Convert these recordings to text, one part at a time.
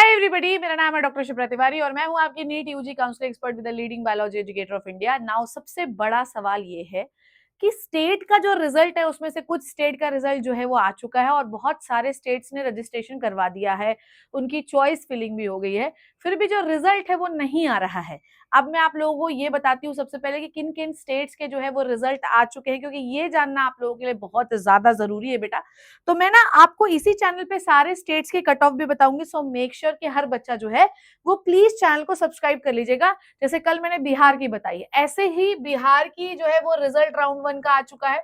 Hi everybody, मेरा नाम है डॉक्टर शिप्रा तिवारी और मैं हूं आपकी NEET UG counselling expert with the leading biology educator of India. Now सबसे बड़ा सवाल ये है कि स्टेट का जो रिजल्ट है उसमें से कुछ स्टेट का रिजल्ट जो है वो आ चुका है और बहुत सारे स्टेट्स ने रजिस्ट्रेशन करवा दिया है, उनकी चॉइस फिलिंग भी हो गई है, फिर भी जो रिजल्ट है वो नहीं आ रहा है। अब मैं आप लोगों को ये बताती हूँ सबसे पहले कि किन किन स्टेट्स के जो है वो रिजल्ट आ चुके हैं, क्योंकि ये जानना आप लोगों के लिए बहुत ज्यादा जरूरी है बेटा। तो मैं ना आपको इसी चैनल पे सारे स्टेट्स के कट ऑफ भी बताऊंगी, सो मेक श्योर कि हर बच्चा जो है वो प्लीज चैनल को सब्सक्राइब कर लीजिएगा। जैसे कल मैंने बिहार की बताई है, ऐसे ही बिहार की जो है वो रिजल्ट राउंड 1 का आ चुका है।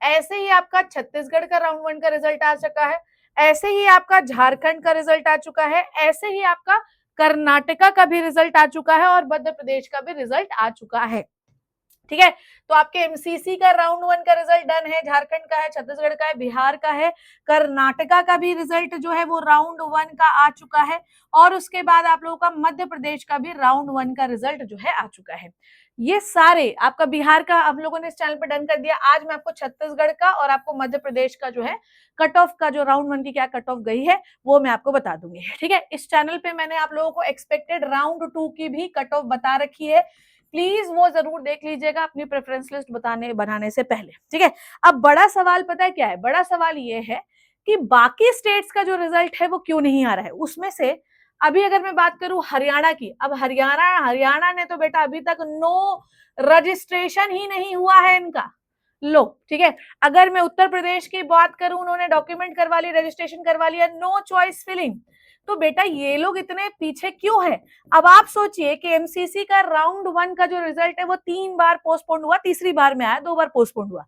ऐसे ही आपका छत्तीसगढ़ का राउंड 1 का रिजल्ट आ चुका है। ऐसे ही आपका झारखंड का रिजल्ट आ चुका है। ऐसे ही आपका कर्नाटका का भी रिजल्ट आ चुका है और मध्य प्रदेश का भी रिजल्ट आ चुका है। ठीक है, तो आपके एमसीसी का राउंड 1 का रिजल्ट डन है, झारखंड का है, छत्तीसगढ़ का है, बिहार का है, कर्नाटका का भी रिजल्ट जो है वो राउंड 1 का आ चुका है और उसके बाद आप लोगों का मध्य प्रदेश का भी राउंड 1 का रिजल्ट जो है आ चुका है। ये सारे आपका बिहार का हम लोगों ने इस चैनल पर डन कर दिया। आज मैं आपको छत्तीसगढ़ का और आपको मध्य प्रदेश का जो है कट ऑफ का, जो राउंड 1 की क्या कट ऑफ गई है वो मैं आपको बता दूंगी। ठीक है, इस चैनल पे मैंने आप लोगों को एक्सपेक्टेड राउंड 2 की भी कट ऑफ बता रखी है, प्लीज वो जरूर देख लीजिएगा अपनी प्रेफरेंस लिस्ट बनाने से पहले। ठीक है, अब बड़ा सवाल पता है क्या है? बड़ा सवाल ये है कि बाकी स्टेट्स का जो रिजल्ट है वो क्यों नहीं आ रहा है। उसमें से अभी अगर मैं बात करूं हरियाणा की, अब हरियाणा ने तो बेटा अभी तक नो रजिस्ट्रेशन ही नहीं हुआ है इनका। लो ठीक है, अगर मैं उत्तर प्रदेश की बात करूं, उन्होंने डॉक्यूमेंट करवा ली, रजिस्ट्रेशन करवा लिया, नो चॉइस फिलिंग। तो बेटा ये लोग इतने पीछे क्यों है? अब आप सोचिए कि एमसीसी का राउंड 1 का जो रिजल्ट है वो 3 बार पोस्टपोन्ड हुआ, तीसरी बार में आया, 2 बार पोस्टपोन्ड हुआ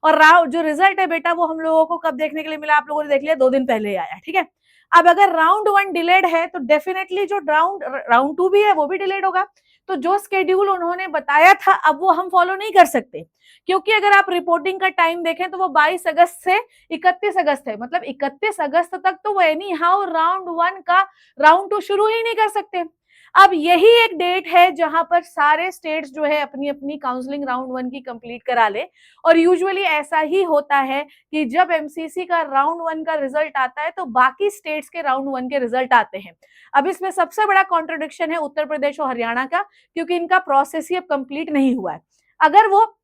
और जो रिजल्ट है बेटा वो हम लोगों को कब देखने के लिए मिला? आप लोगों ने देख लिया, 2 दिन पहले ही आया। ठीक है, अब अगर राउंड 1 डिलेड है तो डेफिनेटली जो राउंड 2 भी है वो भी डिलेड होगा। तो जो स्केड्यूल उन्होंने बताया था अब वो हम फॉलो नहीं कर सकते, क्योंकि अगर आप रिपोर्टिंग का टाइम देखें तो वो 22 अगस्त से 31 अगस्त है, मतलब 31 अगस्त तक तो वो एनी हाउ राउंड 1 का राउंड 2 शुरू ही नहीं कर सकते। अब यही एक डेट है जहां पर सारे स्टेट्स जो है अपनी अपनी काउंसलिंग राउंड 1 की कंप्लीट करा ले, और यूजुअली ऐसा ही होता है कि जब एमसीसी का राउंड 1 का रिजल्ट आता है तो बाकी स्टेट्स के राउंड 1 के रिजल्ट आते हैं। अब इसमें सबसे बड़ा कॉन्ट्रडिक्शन है उत्तर प्रदेश और हरियाणा का, क्योंकि इनका प्रोसेस ही अब कंप्लीट नहीं हुआ है। अगर वो,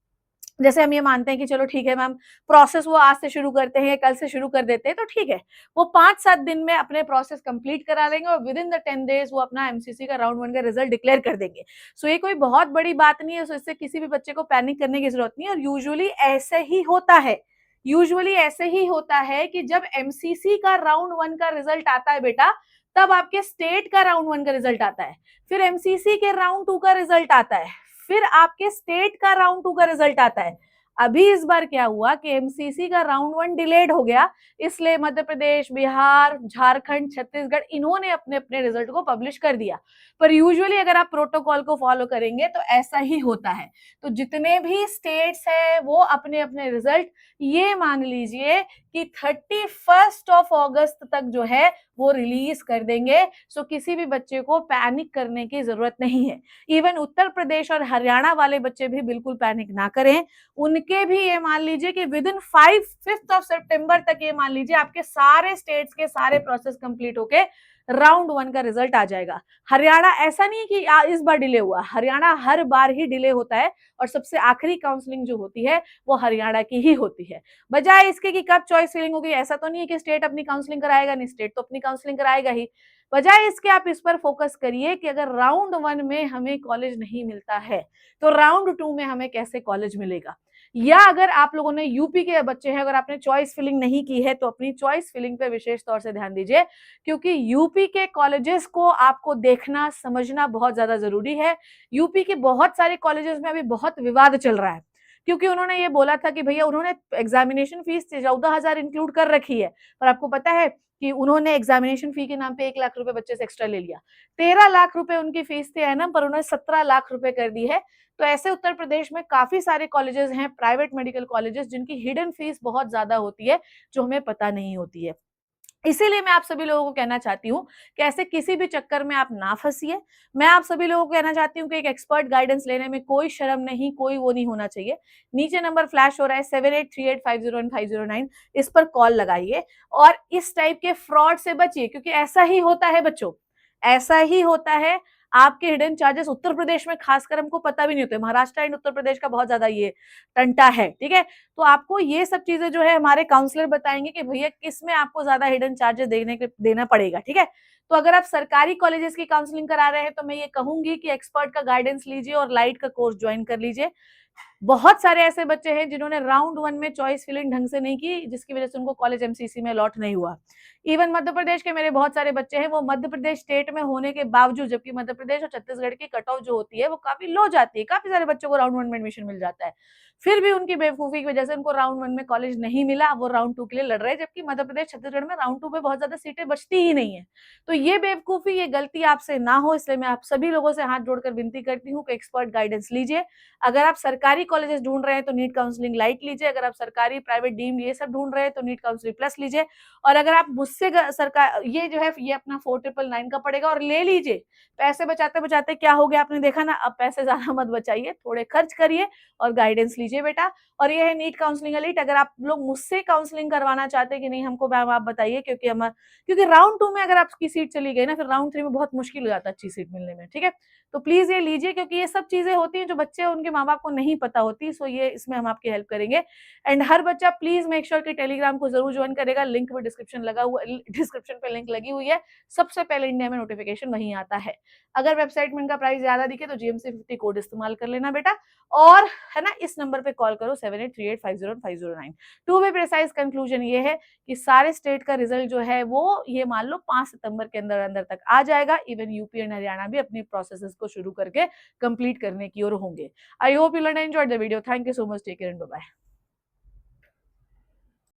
जैसे हम ये मानते हैं कि चलो ठीक है मैम, प्रोसेस वो आज से शुरू करते हैं या कल से शुरू कर देते हैं, तो ठीक है, वो 5-7 दिन में अपने प्रोसेस कंप्लीट करा लेंगे और विद इन द 10 डेज वो अपना एमसीसी का राउंड 1 का रिजल्ट डिक्लेयर कर देंगे। सो ये कोई बहुत बड़ी बात नहीं है, सो इससे किसी भी बच्चे को पैनिक करने की जरूरत नहीं है। और यूजुअली ऐसे ही होता है, यूजुअली ऐसे ही होता है कि जब एमसीसी का राउंड 1 का रिजल्ट आता है बेटा, तब आपके स्टेट का राउंड 1 का रिजल्ट आता है, फिर एमसीसी के राउंड 2 का रिजल्ट आता है, फिर आपके स्टेट का राउंड 2 का रिजल्ट आता है। अभी इस बार क्या हुआ कि एमसीसी का राउंड 1 डिलेड हो गया, इसलिए मध्य प्रदेश, बिहार, झारखंड, छत्तीसगढ़ इन्होंने अपने अपने रिजल्ट को पब्लिश कर दिया। पर यूजुअली अगर आप प्रोटोकॉल को फॉलो करेंगे तो ऐसा ही होता है। तो जितने भी स्टेट्स हैं वो अपने अपने रिजल्ट, ये मान लीजिए कि 31 अगस्त तक जो है वो रिलीज कर देंगे। सो किसी भी बच्चे को पैनिक करने की जरूरत नहीं है। इवन उत्तर प्रदेश और हरियाणा वाले बच्चे भी बिल्कुल पैनिक ना करें। उनके भी ये मान लीजिए कि विद इन 5 सितंबर तक ये मान लीजिए आपके सारे स्टेट्स के सारे प्रोसेस कंप्लीट होके राउंड 1 का रिजल्ट आ जाएगा। हरियाणा ऐसा नहीं कि इस बार डिले हुआ, हरियाणा हर बार ही डिले होता है और सबसे आखिरी काउंसलिंग जो होती है वो हरियाणा की ही होती है। बजाय इसके कि कब चॉइस फिलिंग होगी, ऐसा तो नहीं है कि स्टेट अपनी काउंसलिंग कराएगा नहीं, स्टेट तो अपनी काउंसलिंग कराएगा ही। बजाय इसके आप इस पर फोकस करिए कि अगर राउंड 1 में हमें कॉलेज नहीं मिलता है तो राउंड 2 में हमें कैसे कॉलेज मिलेगा। या अगर आप लोगों ने यूपी के बच्चे हैं, अगर आपने चॉइस फिलिंग नहीं की है तो अपनी चॉइस फिलिंग पे विशेष तौर से ध्यान दीजिए, क्योंकि यूपी के कॉलेजेस को आपको देखना समझना बहुत ज्यादा जरूरी है। यूपी के बहुत सारे कॉलेजेस में अभी बहुत विवाद चल रहा है, क्योंकि उन्होंने ये बोला था कि भैया उन्होंने एग्जामिनेशन फीस 14,000 इंक्लूड कर रखी है, पर आपको पता है कि उन्होंने एग्जामिनेशन फी के नाम पे 1 लाख रुपए बच्चे से एक्स्ट्रा ले लिया। 13 लाख रुपए उनकी फीस थी एनम, पर उन्होंने 17 लाख रुपए कर दी है। तो ऐसे उत्तर प्रदेश में काफी सारे कॉलेजेस हैं, प्राइवेट मेडिकल कॉलेजेस, जिनकी हिडन फीस बहुत ज्यादा होती है, जो हमें पता नहीं होती है। इसीलिए मैं आप सभी लोगों को कहना चाहती हूँ कि ऐसे किसी भी चक्कर में आप ना फंसिए। मैं आप सभी लोगों को कहना चाहती हूँ कि एक एक्सपर्ट गाइडेंस लेने में कोई शर्म नहीं, कोई वो नहीं होना चाहिए। नीचे नंबर फ्लैश हो रहा है 7838501509, इस पर कॉल लगाइए और इस टाइप के फ्रॉड से बचिए, क्योंकि ऐसा ही होता है बच्चों। ऐसा ही होता है। आपके हिडन चार्जेस उत्तर प्रदेश में खासकर हमको पता भी नहीं होते, महाराष्ट्र एंड उत्तर प्रदेश का बहुत ज्यादा ये टंटा है, ठीक है। तो आपको ये सब चीजें जो है हमारे काउंसलर बताएंगे कि भैया किस में आपको ज्यादा हिडन चार्जेस देना पड़ेगा, ठीक है। तो अगर आप सरकारी कॉलेजेस की काउंसलिंग करा रहे हैं तो मैं ये कहूंगी कि एक्सपर्ट का गाइडेंस लीजिए और लाइट का कोर्स ज्वाइन कर लीजिए। बहुत सारे ऐसे बच्चे हैं जिन्होंने राउंड 1 में चॉइस फिलिंग ढंग से नहीं की, जिसकी वजह से उनको कॉलेज एमसीसी में अलॉट नहीं हुआ। इवन मध्य प्रदेश के मेरे बहुत सारे बच्चे हैं, वो मध्य प्रदेश स्टेट में होने के बावजूद, जबकि मध्य प्रदेश और छत्तीसगढ़ की कट ऑफ जो होती है वो काफी लो जाती है, काफी सारे बच्चों को राउंड 1 में एडमिशन मिल जाता है, फिर भी उनकी बेवकूफी की वजह से उनको राउंड 1 में कॉलेज नहीं मिला, वो राउंड 2 के लिए लड़ रहे हैं, जबकि मध्य प्रदेश छत्तीसगढ़ में राउंड 2 में बहुत ज्यादा सीटें बचती ही नहीं है। तो ये बेवकूफी, ये गलती आपसे ना हो, इसलिए मैं आप सभी लोगों से हाथ जोड़कर विनती करती हूँ कि एक्सपर्ट गाइडेंस लीजिए। अगर आप सरकारी कॉलेजेस ढूंढ रहे हैं तो नीट काउंसलिंग लाइट लीजिए, अगर आप सरकारी प्राइवेट डीम्ड ये सब ढूंढ रहे हैं तो नीट काउंसलिंग प्लस लीजिए, और अगर आप मुझसे सरकार ये जो है ये अपना 4999 का पड़ेगा और ले लीजिए। पैसे बचाते बचाते क्या हो गया आपने देखा ना, अब पैसे ज्यादा मत बचाइए, थोड़े खर्च करिए और गाइडेंस लीजिए बेटा। और ये है नीट काउंसलिंग एलिट। अगर आप लोग मुझसे काउंसलिंग करवाना चाहते हैं कि नहीं हमको मैम आप बताइए, क्योंकि राउंड 2 में अगर आपकी सीट चली गई ना, फिर राउंड 3 में बहुत मुश्किल हो जाता है अच्छी सीट मिलने में, ठीक है। तो प्लीज ये लीजिए, क्योंकि ये सब चीजें होती हैं जो बच्चे उनके माँ बाप को नहीं पता होती, सो ये इसमें हम आपकी हेल्प करेंगे। एंड हर बच्चा प्लीज मेक श्योर कि टेलीग्राम को जरूर ज्वाइन करेगा, लिंक भी डिस्क्रिप्शन पे लिंक लगी हुई है, सबसे पहले इंडिया में नोटिफिकेशन वहीं आता है। अगर वेबसाइट में इनका प्राइस ज्यादा दिखे तो GMC50 कोड इस्तेमाल कर लेना बेटा, और है ना इस नंबर पे कॉल करो 7838501509। टू वे प्रिसाइज कंक्लूजन ये है कि सारे स्टेट का रिजल्ट जो है वो ये मान लो 5 सितंबर के अंदर अंदर तक आ जाएगा। इवन यूपी एंड हरियाणा भी अपनी प्रोसेसेस को शुरू करके कंप्लीट करने की ओर होंगे। I hope you learn enjoyed the video. Thank you so much, take care and bye bye.